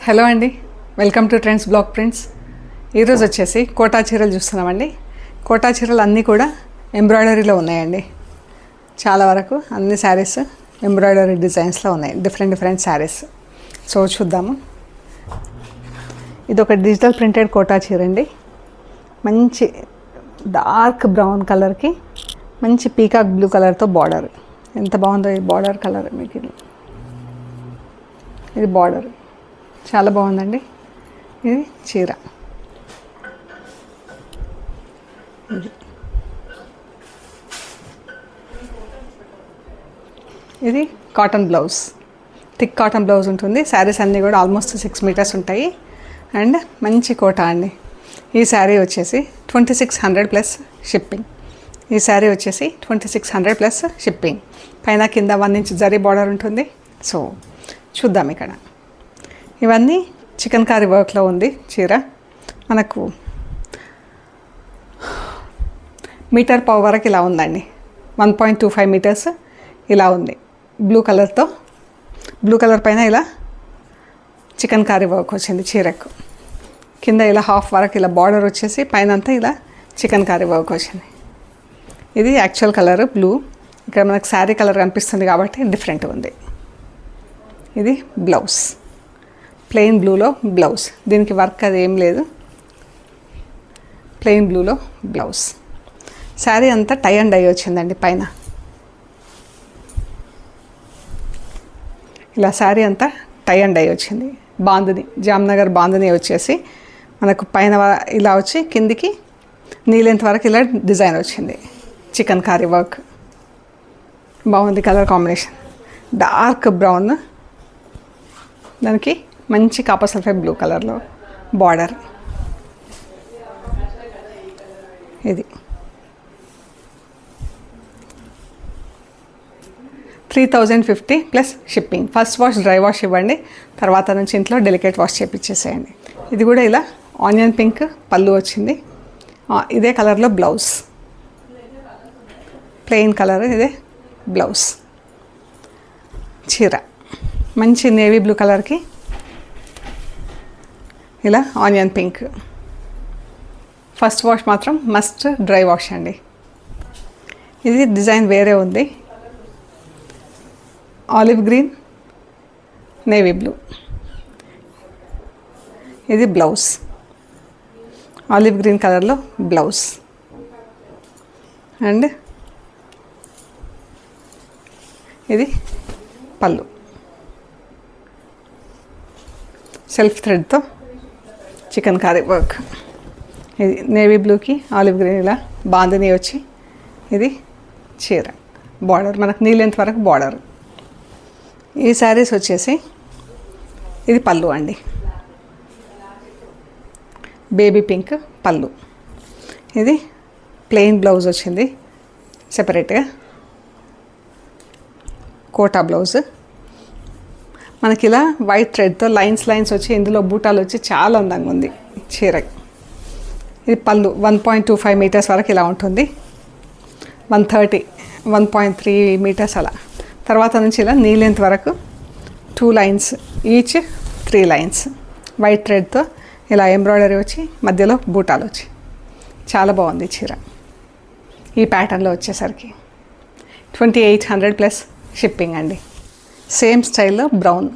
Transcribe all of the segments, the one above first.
Hello అండి, welcome to trends block prints. ఈరోజు వచ్చేసి కోటా చీరలు చూస్తున్నామండి. కోటా చీరలు అన్నీ కూడా ఎంబ్రాయిడరీలో ఉన్నాయండి. చాలా వరకు అన్ని శారీస్ ఎంబ్రాయిడరీ డిజైన్స్లో ఉన్నాయి, డిఫరెంట్ శారీస్. సో చూద్దాము. ఇది ఒక డిజిటల్ ప్రింటెడ్ కోటా చీర అండి. మంచి డార్క్ బ్రౌన్ కలర్కి మంచి పీకాక్ బ్లూ కలర్తో బార్డర్. ఎంత బాగుందో ఈ బార్డర్ కలర్. మీకు ఇది బార్డర్ చాలా బాగుందండి. ఇది చీర. ఇది cotton blouse, thick cotton blouse ఉంటుంది. శారీస్ అన్నీ కూడా ఆల్మోస్ట్ 6 మీటర్స్ ఉంటాయి. అండ్ మంచి కోటా అండి. ఈ శారీ వచ్చేసి 2600 ప్లస్ షిప్పింగ్. ఈ శారీ వచ్చేసి 2600 ప్లస్ షిప్పింగ్. పైన కింద 1 ఇంచ్ జరీ బార్డర్ ఉంటుంది. సో చూద్దాం. ఇక్కడ ఇవన్నీ చికెన్ కారీ వర్క్లో ఉంది చీర. మనకు మీటర్ పావు వరకు ఇలా ఉందండి. 1.25 మీటర్స్ ఇలా ఉంది. బ్లూ కలర్తో, బ్లూ కలర్ పైన ఇలా చికెన్ కారీ వర్క్ వచ్చింది చీరకు. కింద ఇలా హాఫ్ వరకు ఇలా బార్డర్ వచ్చేసి పైన అంతా ఇలా చికెన్ కారీ వర్క్ వచ్చింది. ఇది యాక్చువల్ కలర్ బ్లూ. ఇక్కడ మనకు శారీ కలర్ కనిపిస్తుంది కాబట్టి డిఫరెంట్ ఉంది. ఇది బ్లౌజ్, ప్లెయిన్ బ్లూలో బ్లౌజ్. దీనికి వర్క్ అది ఏం లేదు, ప్లెయిన్ బ్లూలో బ్లౌజ్. శారీ అంతా టై అండ్ డై వచ్చిందండి పైన. ఇలా శారీ అంతా టై అండ్ డై వచ్చింది. బాందిని, జామ్నగర్ బాందిని వచ్చేసి మనకు పైన ఇలా వచ్చి కిందికి నీ లెంత్ వరకు ఇలా డిజైన్ వచ్చింది. చికెన్ కారీ వర్క్ బాగుంది. కలర్ కాంబినేషన్ డార్క్ బ్రౌన్, దానికి మంచి కాపర్ సల్ఫైడ్ బ్లూ కలర్లో బార్డర్. ఇది 3050 plus shipping. First wash dry wash ఇవ్వండి, తర్వాత నుంచి ఇంట్లో డెలికేట్ వాష్ చేపించేసేయండి. ఇది కూడా ఇలా ఆనియన్ పింక్ పళ్ళు వచ్చింది. ఇదే కలర్లో బ్లౌజ్, ప్లెయిన్ కలర్. ఇదే బ్లౌజ్. చీర మంచి నేవీ బ్లూ కలర్కి ఇలా ఆనియన్ పింక్. ఫస్ట్ వాష్ మాత్రం మస్ట్ డ్రై వాష్ అండి. ఇది డిజైన్ వేరే ఉంది. Olive green, navy blue. ఇది బ్లౌజ్, ఆలివ్ గ్రీన్ కలర్లో బ్లౌజ్. అండ్ ఇది పళ్ళు, సెల్ఫ్ థ్రెడ్తో చికెన్ కారీ వర్క్. ఇది నేవీ బ్లూకి ఆలివ్ గ్రీన్ ఇలా బాందిని వచ్చి ఇది చీర బార్డర్. మనకు నీ లెంత్ వరకు బార్డర్. ఈ శారీస్ వచ్చేసి ఇది పళ్ళు అండి. బేబీ పింక్ పళ్ళు. ఇది ప్లెయిన్ బ్లౌజ్ వచ్చింది సెపరేట్గా, కోటా బ్లౌజ్. మనకి ఇలా వైట్ థ్రెడ్తో లైన్స్ వచ్చి ఇందులో బూటాలు వచ్చి చాలా అందంగా ఉంది చీర. ఇది పళ్ళు 1.25 మీటర్స్ వరకు ఇలా ఉంటుంది. 130, 1.3 మీటర్స్ అలా. తర్వాత నుంచి ఇలా నీ లెంత్ వరకు 2 లైన్స్, ఈచ్ 3 లైన్స్ వైట్ థ్రెడ్తో ఇలా ఎంబ్రాయిడరీ వచ్చి మధ్యలో బూటాలు వచ్చి చాలా బాగుంది చీర. ఈ ప్యాటర్న్లో వచ్చేసరికి 2800 ప్లస్ షిప్పింగ్ అండి. సేమ్ స్టైల్లో బ్రౌన్,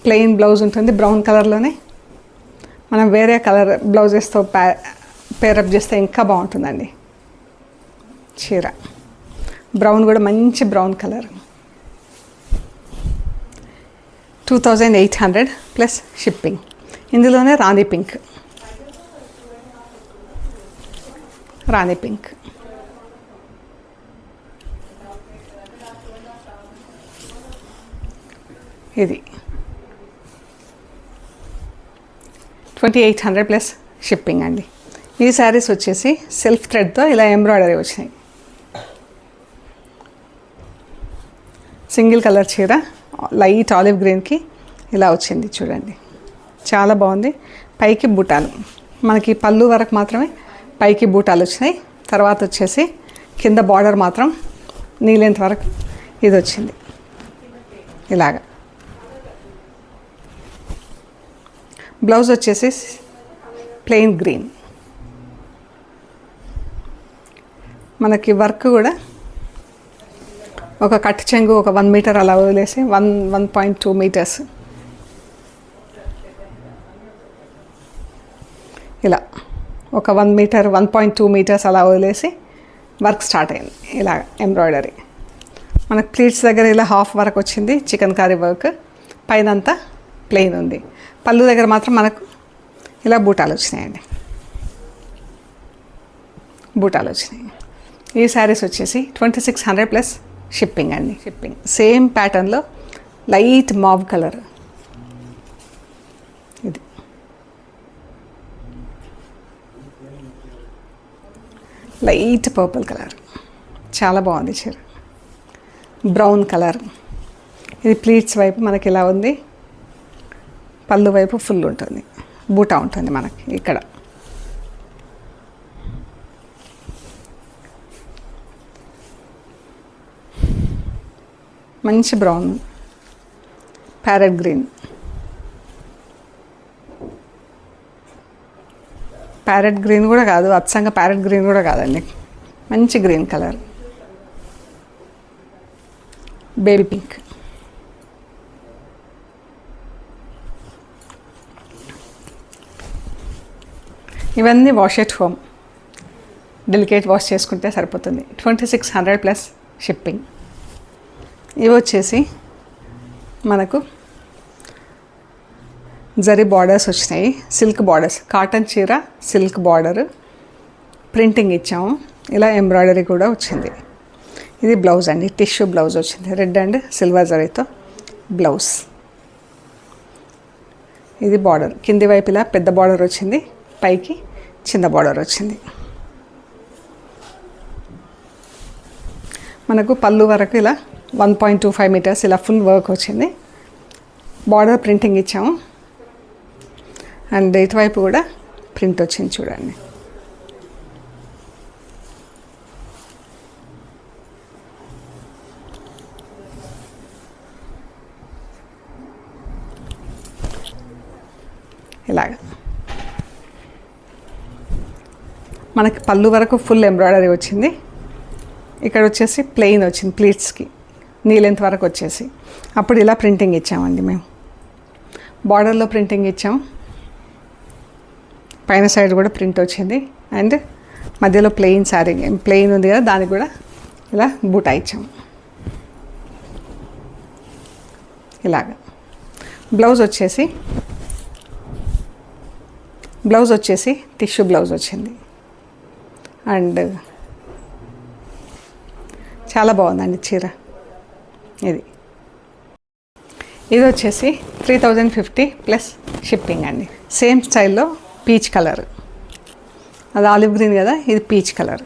ప్లెయిన్ బ్లౌజ్ ఉంటుంది బ్రౌన్ కలర్లోనే. మనం వేరే కలర్ బ్లౌజెస్తో పేరప్ చేస్తే ఇంకా బాగుంటుందండి చీర. బ్రౌన్ కూడా మంచి బ్రౌన్ కలర్. 2800 plus shipping. ఇందులోనే రాణి పింక్, రాణి పింక్. ఇది 2800 ప్లస్ షిప్పింగ్ అండి. ఈ శారీస్ వచ్చేసి సెల్ఫ్ థ్రెడ్తో ఇలా ఎంబ్రాయిడరీ వచ్చినాయి. సింగిల్ కలర్ చీర లైట్ ఆలివ్ గ్రీన్కి ఇలా వచ్చింది చూడండి, చాలా బాగుంది. పైకి బూటాలు, మనకి పళ్ళు వరకు మాత్రమే పైకి బూటాలు వచ్చినాయి. తర్వాత వచ్చేసి కింద బార్డర్ మాత్రం నీ లెంత్ వరకు ఇది వచ్చింది. ఇలాగా. బ్లౌజ్ వచ్చేసి ప్లెయిన్ గ్రీన్. మనకి వర్క్ కూడా ఒక కట్ చెంగు ఒక 1 మీటర్ అలా వదిలేసి 1.2 మీటర్స్ ఇలా ఒక 1 మీటర్ 1.2 మీటర్స్ అలా వదిలేసి వర్క్ స్టార్ట్ అయింది. ఇలా ఎంబ్రాయిడరీ మనకు ప్లీట్స్ దగ్గర ఇలా హాఫ్ వర్క్ వచ్చింది, చికెన్ కర్రీ వర్క్, పైన అంతా ప్లెయిన్ ఉంది. పళ్ళు దగ్గర మాత్రం మనకు ఇలా బూటాలు వచ్చినాయండి, బూటాలు వచ్చినాయి. ఈ శారీస్ వచ్చేసి 2600 ప్లస్ షిప్పింగ్ అండి. షిప్పింగ్ సేమ్ ప్యాటర్న్లో లైట్ మావ్ కలర్, ఇది లైట్ పర్పుల్ కలర్, చాలా బాగుంది చీర. బ్రౌన్ కలర్, ఇది ప్లీట్స్ వైపు మనకి ఇలా ఉంది, పళ్ళు వైపు ఫుల్ ఉంటుంది, బూటా ఉంటుంది మనకి ఇక్కడ. మంచి brown, parrot green, parrot green కూడా కాదు, అచ్చంగా ప్యారెట్ గ్రీన్ కూడా కాదండి, మంచి గ్రీన్ కలర్. బేబీ పింక్, ఇవన్నీ wash at home, delicate wash చేసుకుంటే సరిపోతుంది. 2600 ప్లస్ షిప్పింగ్. ఇవి వచ్చేసి మనకు జరీ బార్డర్స్ వచ్చినాయి, సిల్క్ బార్డర్స్, కాటన్ చీర సిల్క్ బార్డర్ ప్రింటింగ్ ఇచ్చాము, ఇలా ఎంబ్రాయిడరీ కూడా వచ్చింది. ఇది బ్లౌజ్ అండి, టిష్యూ బ్లౌజ్ వచ్చింది, రెడ్ అండ్ సిల్వర్ జరీతో బ్లౌజ్. ఇది బార్డర్, కింది వైపు ఇలా పెద్ద బార్డర్ వచ్చింది, పైకి చిన్న బార్డర్ వచ్చింది. మనకు పళ్ళు వరకు ఇలా 1.25 మీటర్స్ ఇలా ఫుల్ వర్క్ వచ్చింది, బార్డర్ ప్రింటింగ్ ఇచ్చాము, అండ్ ఇటువైపు కూడా ప్రింట్ వచ్చింది చూడండి. ఇలాగ మనకి పళ్ళు వరకు ఫుల్ ఎంబ్రాయిడరీ వచ్చింది, ఇక్కడ వచ్చేసి ప్లెయిన్ వచ్చింది ప్లీట్స్కి, నీ లెంత్ వరకు వచ్చేసి. అప్పుడు ఇలా ప్రింటింగ్ ఇచ్చామండి మేము, బార్డర్లో ప్రింటింగ్ ఇచ్చాము, పైన సైడ్ కూడా ప్రింట్ వచ్చింది, అండ్ మధ్యలో ప్లెయిన్ శారీ ప్లెయిన్ ఉంది కదా, దానికి కూడా ఇలా బూటా ఇచ్చాము. ఇలాగ బ్లౌజ్ వచ్చేసి టిష్యూ బ్లౌజ్ వచ్చింది, అండ్ చాలా బాగుందండి చీర. ఇది వచ్చేసి 3050 ప్లస్ షిప్పింగ్ అండి. సేమ్ స్టైల్లో పీచ్ కలర్, అది ఆలివ్ గ్రీన్ కదా, ఇది పీచ్ కలర్.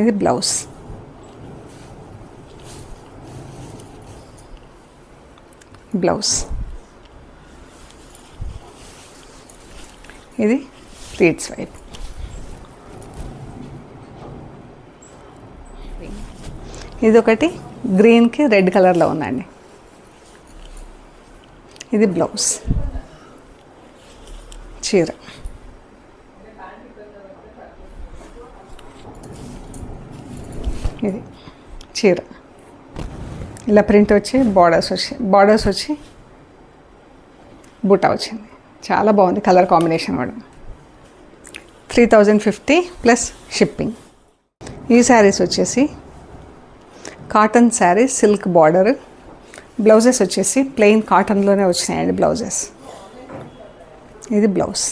ఇది బ్లౌజ్. ఇది ప్లీట్స్ వైపు. ఇది ఒకటి గ్రీన్కి రెడ్ కలర్లో ఉందండి, ఇది బ్లౌజ్. చీర ఇది చీర ఇలా ప్రింట్ వచ్చి బార్డర్స్ వచ్చి బూటా వచ్చింది, చాలా బాగుంది కలర్ కాంబినేషన్ కూడా. 3050 ప్లస్ షిప్పింగ్. ఈ శారీస్ వచ్చేసి cotton sari silk border, blouses వచ్చేసి ప్లెయిన్ కాటన్లోనే వచ్చినాయండి బ్లౌజెస్. ఇది బ్లౌజ్.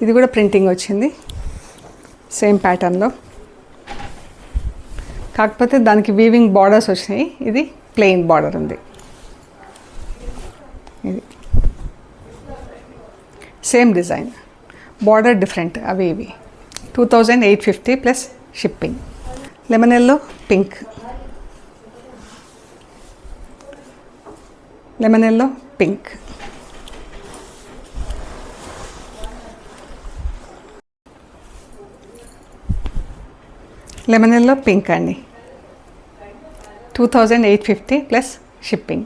ఇది కూడా ప్రింటింగ్ వచ్చింది సేమ్ ప్యాటర్న్లో, కాకపోతే దానికి వీవింగ్ బార్డర్స్ వచ్చినాయి, ఇది ప్లెయిన్ బార్డర్ ఉంది. ఇది సేమ్ డిజైన్, బార్డర్ డిఫరెంట్, అవి ఇవి. 2850 plus shipping. Lemon yellow pink, lemon yellow pink అండి. 2850 ప్లస్ షిప్పింగ్.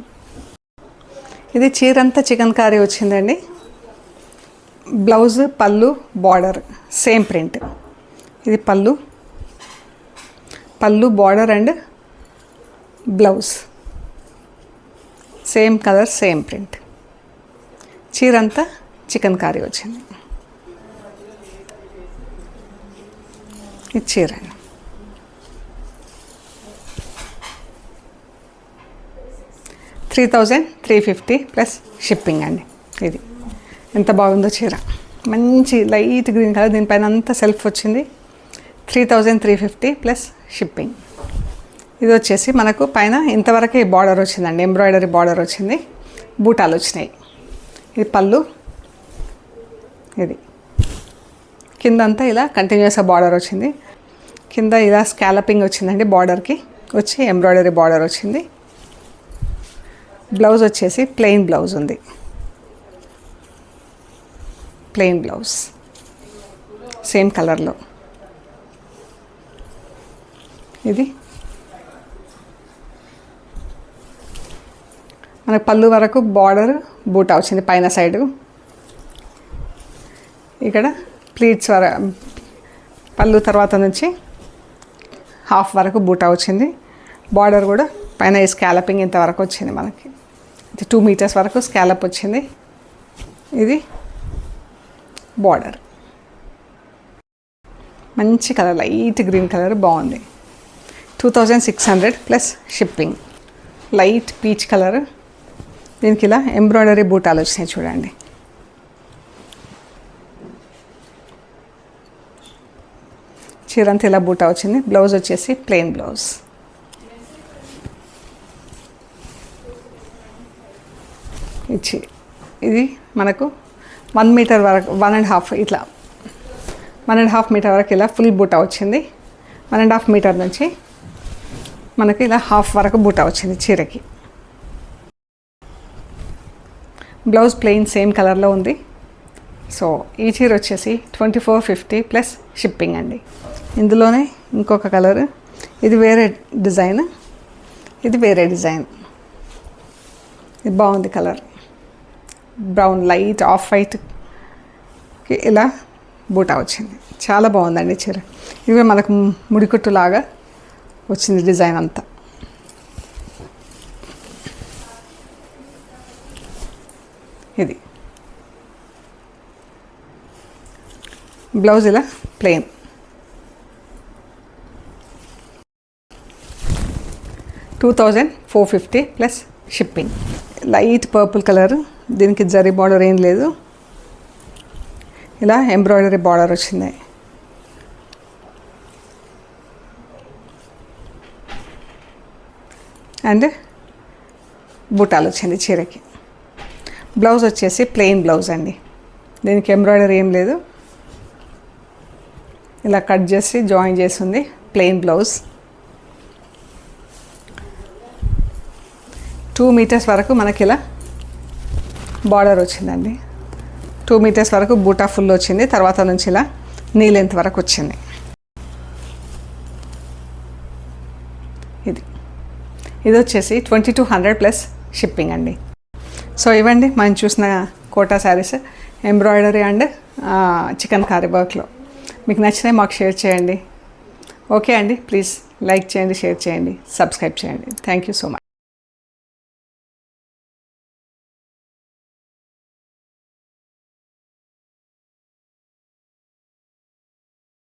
ఇది చీర అంతా చికెన్ కారీ వచ్చిందండి. బ్లౌజ్, పళ్ళు, బార్డర్ సేమ్ ప్రింట్. ఇది పళ్ళు, border and blouse same colour, same print. చీర అంతా చికెన్ కారీ వచ్చింది. ఇది చీర 3350 ప్లస్ షిప్పింగ్ అండి. ఇది ఎంత బాగుందో చీర, మంచి లైట్ గ్రీన్ కలర్, దీనిపైన అంతా సెల్ఫ్ వచ్చింది. 3350 ప్లస్ షిప్పింగ్. ఇది వచ్చేసి మనకు పైన ఇంతవరకే బార్డర్ వచ్చిందండి, ఎంబ్రాయిడరీ బార్డర్ వచ్చింది, బూటాలు వచ్చినాయి. ఇది పళ్ళు, ఇది కిందంతా ఇలా కంటిన్యూస్గా బార్డర్ వచ్చింది. కింద ఇలా స్కాలపింగ్ వచ్చిందండి, బార్డర్కి వచ్చి ఎంబ్రాయిడరీ బార్డర్ వచ్చింది. బ్లౌజ్ వచ్చేసి ప్లెయిన్ బ్లౌజ్ ఉంది, ప్లెయిన్ బ్లౌజ్ సేమ్ కలర్లో. ఇది మనకు పళ్ళు వరకు బార్డర్ బూటా వచ్చింది పైన సైడు. ఇక్కడ ప్లీట్స్ పళ్ళు తర్వాత నుంచి హాఫ్ వరకు బూటా వచ్చింది. బార్డర్ కూడా పైన ఈ స్కాలపింగ్ ఇంతవరకు వచ్చింది మనకి. ఇది 2 మీటర్స్ వరకు స్కాలప్ వచ్చింది. ఇది బార్డర్ మంచి కలర్, లైట్ గ్రీన్ కలర్ బాగుంది. 2600 plus shipping. Light peach colour, దీనికి ఇలా ఎంబ్రాయిడరీ బూటాలు వచ్చినాయి చూడండి. చీరంతా ఇలా బూటా వచ్చింది. బ్లౌజ్ వచ్చేసి ప్లెయిన్ బ్లౌజ్. ఇది మనకు 1 మీటర్ వరకు, 1.5 ఇట్లా 1.5 మీటర్ వరకు ఇలా ఫుల్ బూటా వచ్చింది. 1.5 మీటర్ నుంచి మనకి ఇలా హాఫ్ వరకు బూటా వచ్చింది చీరకి. బ్లౌజ్ ప్లెయిన్ సేమ్ కలర్లో ఉంది. సో ఈ చీర వచ్చేసి 2450 ప్లస్ షిప్పింగ్ అండి. ఇందులోనే ఇంకొక కలర్, ఇది వేరే డిజైన్, ఇది వేరే డిజైన్. ఇది బాగుంది కలర్, బ్రౌన్ లైట్ ఆఫ్ వైట్కి ఇలా బూటా వచ్చింది. చాలా బాగుందండి చీర. ఇవి మనకు ముడికుట్టులాగా వచ్చింది డిజైన్ అంతా. ఇది బ్లౌజ్ ఇలా plain. $2450 plus shipping. Light purple colour, దీనికి జరీ బార్డర్ ఏం లేదు, ఇలా ఎంబ్రాయిడరీ బార్డర్ వచ్చింది. అండ్ బూటాలు వచ్చింది చీరకి. బ్లౌజ్ వచ్చేసి ప్లెయిన్ బ్లౌజ్ అండి, దీనికి ఎంబ్రాయిడరీ ఏం లేదు, ఇలా కట్ చేసి జాయిన్ చేసింది. Plain blouse. 2 మీటర్స్ వరకు మనకి ఇలా బార్డర్ వచ్చిందండి. 2 మీటర్స్ వరకు బూటా ఫుల్ వచ్చింది. తర్వాత నుంచి ఇలా నీ లెంత్ వరకు వచ్చింది. ఇది వచ్చేసి 2200 ప్లస్ షిప్పింగ్ అండి. సో ఇవ్వండి మనం చూసిన Kota saris embroidery and chikankari వర్క్లో. మీకు నచ్చినాయి మాకు షేర్ చేయండి. ఓకే అండి, ప్లీజ్ లైక్ చేయండి, షేర్ చేయండి, సబ్స్క్రైబ్ చేయండి. Thank you so much.